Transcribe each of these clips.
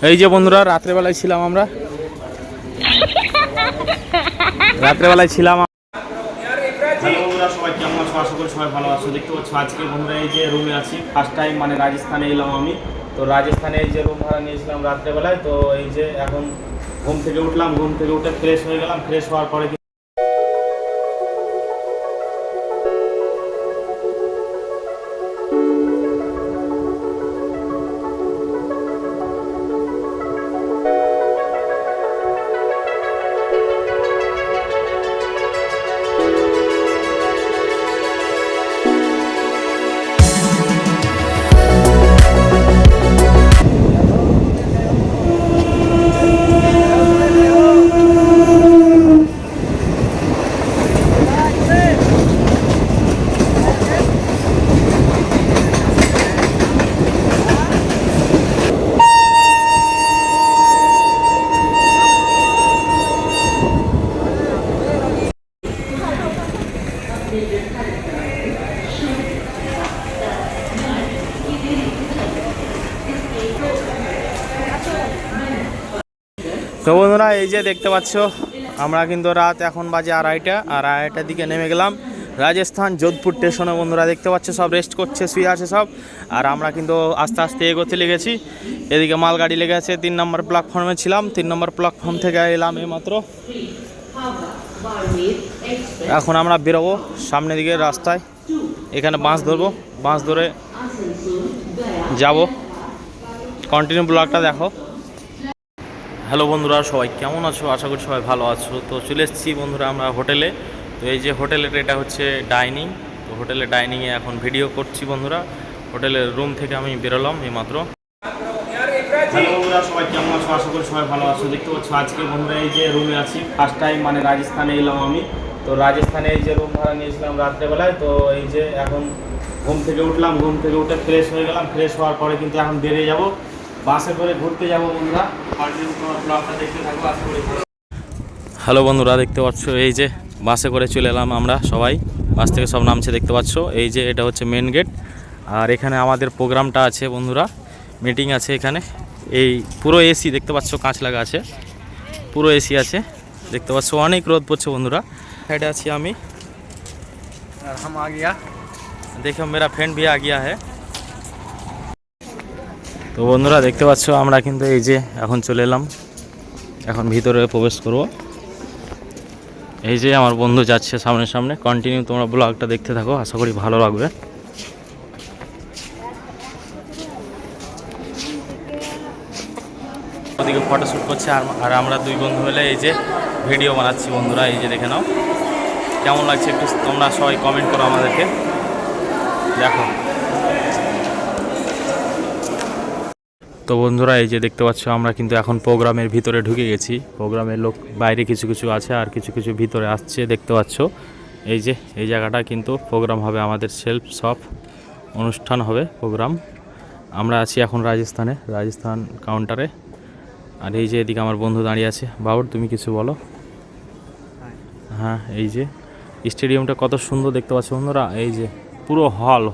এই যে বন্ধুরা রাত্রেবেলায় ছিলাম আমরা হ্যালো বন্ধুরা, সবাই কেমন আছো? আশা করি সবাই ভালো আছো। দেখতে পাচ্ছ আজকে বন্ধুরা এই যে রুমে আছি, ফার্স্ট টাইম মানে রাজস্থানে এলাম আমি। তো রাজস্থানে এই যে রুম ভাড়া নিয়েছিলাম রাত্রেবেলায়। তো এই যে এখন ঘুম থেকে উঠলাম, ঘুম থেকে উঠে ফ্রেশ হয়ে গেলাম। ফ্রেশ হওয়ার পরে তো বন্ধুরা এই যে দেখতে পাচ্ছ আমরা কিন্তু রাত এখন বাজে আড়াইটার দিকে নেমে গেলাম রাজস্থান যোধপুর স্টেশনে। বন্ধুরা দেখতে পাচ্ছ সব রেস্ট করছে, শুয়ে আছে সব। আর আমরা কিন্তু আস্তে আস্তে এগোতে লেগেছি। এদিকে মালগাড়ি লেগে আছে, 3 নম্বর প্ল্যাটফর্মে ছিলাম। 3 নম্বর প্ল্যাটফর্ম থেকে এলাম এইমাত্র। এখন আমরা বেরোবো সামনের দিকে রাস্তায়। এখানে বাস ধরবো, বাস ধরে যাব। কন্টিনিউ ব্লগটা দেখো। হ্যালো বন্ধুরা, সবাই কেমন আছো? আশা করি সবাই ভালো আছো। তো চলে এসেছি বন্ধুরা আমরা হোটেলে। তো এই যে হোটেলের এটা হচ্ছে ডাইনিং। তো হোটেলের ডাইনিংয়ে এখন ভিডিও করছি বন্ধুরা। হোটেলের রুম থেকে আমি বেরোলাম এইমাত্র। হ্যালো বন্ধুরা, সবাই কেমন আছো? আশা করি সবাই ভালো আছো। দেখতে পাচ্ছ আজকে বন্ধুরা এই যে রুমে আছি, ফার্স্ট টাইম মানে রাজস্থানে এলাম আমি। তো রাজস্থানে এই যে রুম ভাড়া নিয়েছিলাম রাত্রেবেলায়। তো এই যে এখন ঘুম থেকে উঠলাম, ঘুম থেকে উঠে ফ্রেশ হয়ে গেলাম। ফ্রেশ হওয়ার পরে কিন্তু এখন বেরিয়ে যাব, বাসে করে ঘুরতে যাব বন্ধুরা। হ্যালো বন্ধুরা, দেখতে পাচ্ছ এই যে বাসে করে চলে এলাম আমরা সবাই। বাস থেকে সব নামছে দেখতে পাচ্ছ। এই যে এটা হচ্ছে মেন গেট। আর এখানে আমাদের প্রোগ্রামটা আছে বন্ধুরা, মিটিং আছে এখানে। এই পুরো এসি দেখতে পাচ্ছ, কাঁচ লাগা আছে, পুরো এসি আছে দেখতে পাচ্ছ। অনেক রোদ পড়ছে বন্ধুরা। সাইডে আছি আমি, আর হাম আ গিয়া দেখো মেরা ফ্রেন্ড ভি আ গিয়া হ্যায়। তো বন্ধুরা দেখতে পাচ্ছ আমরা কিন্তু এই যে এখন চলে এলাম, এখন ভিতরে প্রবেশ করব। এই যে আমার বন্ধু যাচ্ছে সামনে সামনে। কন্টিনিউ তোমরা ব্লগটা দেখতে থাকো, আশা করি ভালো লাগবে। ওদিকে ফটোশ্যুট করছে আর আমরা দুই বন্ধু মিলে এই যে ভিডিও বানাচ্ছি বন্ধুরা। এই যে দেখে নাও কেমন লাগছে, একটু তোমরা সবাই কমেন্ট করো আমাদেরকে। দেখো তো বন্ধুরা এই যে দেখতে পাচ্ছ আমরা কিন্তু এখন প্রোগ্রামের ভিতরে ঢুকে গেছি। প্রোগ্রামের লোক বাইরে কিছু কিছু আছে আর কিছু কিছু ভিতরে আসছে দেখতে পাচ্ছ। এই যে এই জায়গাটা কিন্তু প্রোগ্রাম হবে, আমাদের সেলফ শপ অনুষ্ঠান হবে প্রোগ্রাম। আমরা আছি এখন রাজস্থান কাউন্টারে। আর এই যে এদিকে আমার বন্ধু দাঁড়িয়ে আছে। বাবুর তুমি কিছু বলো। হ্যাঁ এই যে স্টেডিয়ামটা কত সুন্দর দেখতে পাচ্ছ বন্ধুরা। এই যে পুরো হল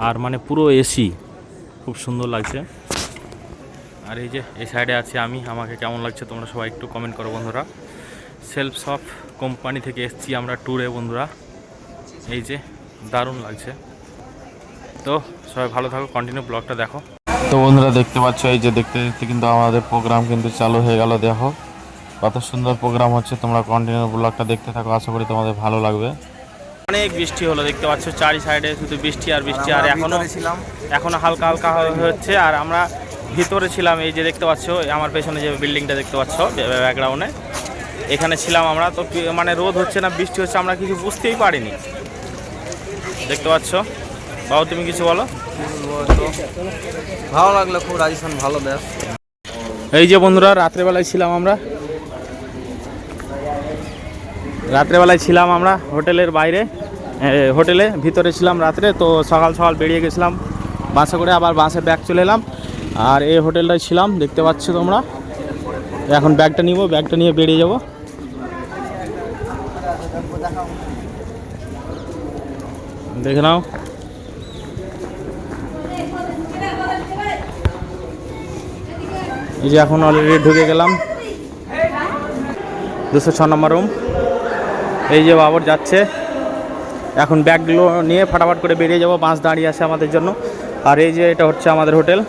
আর মানে পুরো এসি, খুব সুন্দর লাগছে। আর এই যে এই সাইডে আছি আমি, আমাকে কেমন লাগছে তোমরা সবাই একটু কমেন্ট করো বন্ধুরা। সেলফ শপ কোম্পানি থেকে এসেছি আমরা ট্যুরে বন্ধুরা। এই যে দারুণ লাগছে। তো সবাই ভালো থাকো, কন্টিনিউ ব্লগটা দেখো। তো বন্ধুরা দেখতে পাচ্ছ এই যে দেখতে দেখতে কিন্তু আমাদের প্রোগ্রাম কিন্তু চালু হয়ে গেল। দেখো কত সুন্দর প্রোগ্রাম হচ্ছে। তোমরা কন্টিনিউ ব্লগটা দেখতে থাকো, আশা করি তোমাদের ভালো লাগবে। অনেক বৃষ্টি হলো দেখতে পাচ্ছ, চারি সাইডে শুধু বৃষ্টি আর বৃষ্টি। আর এখনো হালকা হালকা হচ্ছে। আর আমরা ভিতরে ছিলাম, এই যে দেখতে পাচ্ছ আমার পেছনে যে বিল্ডিংটা দেখতে পাচ্ছ ব্যাকগ্রাউন্ডে, এখানে ছিলাম আমরা। তো মানে রোদ হচ্ছে না বৃষ্টি হচ্ছে, আমরা কিছু বুঝতেই পারিনি দেখতে পাচ্ছ। বাবু তুমি কিছু বলো। ভালো লাগলো খুব, রাজস্থান ভালো দেশ। এই যে বন্ধুরা রাত্রেবেলায় ছিলাম আমরা হোটেলের বাইরে, হোটেলে ভিতরে ছিলাম রাত্রে। তো সকাল সকাল বেরিয়ে গেছিলাম বাসে করে, আবার বাসে ব্যাগ চলে এলাম। আর এই হোটেলটায় ছিলাম দেখতে পাচ্ছ তোমরা। এখন ব্যাগটা নিব, ব্যাগটা নিয়ে বেরিয়ে যাব। দেখে নাও এই যে এখন অলরেডি ঢুকে গেলাম 206 নম্বর রুম। এই যে বাবর যাচ্ছে, এখন ব্যাগগুলো নিয়ে ফাটাফাট করে বেরিয়ে যাব, বাস দাঁড়িয়ে আছে আমাদের জন্য। আর এই যে এটা হচ্ছে আমাদের হোটেল।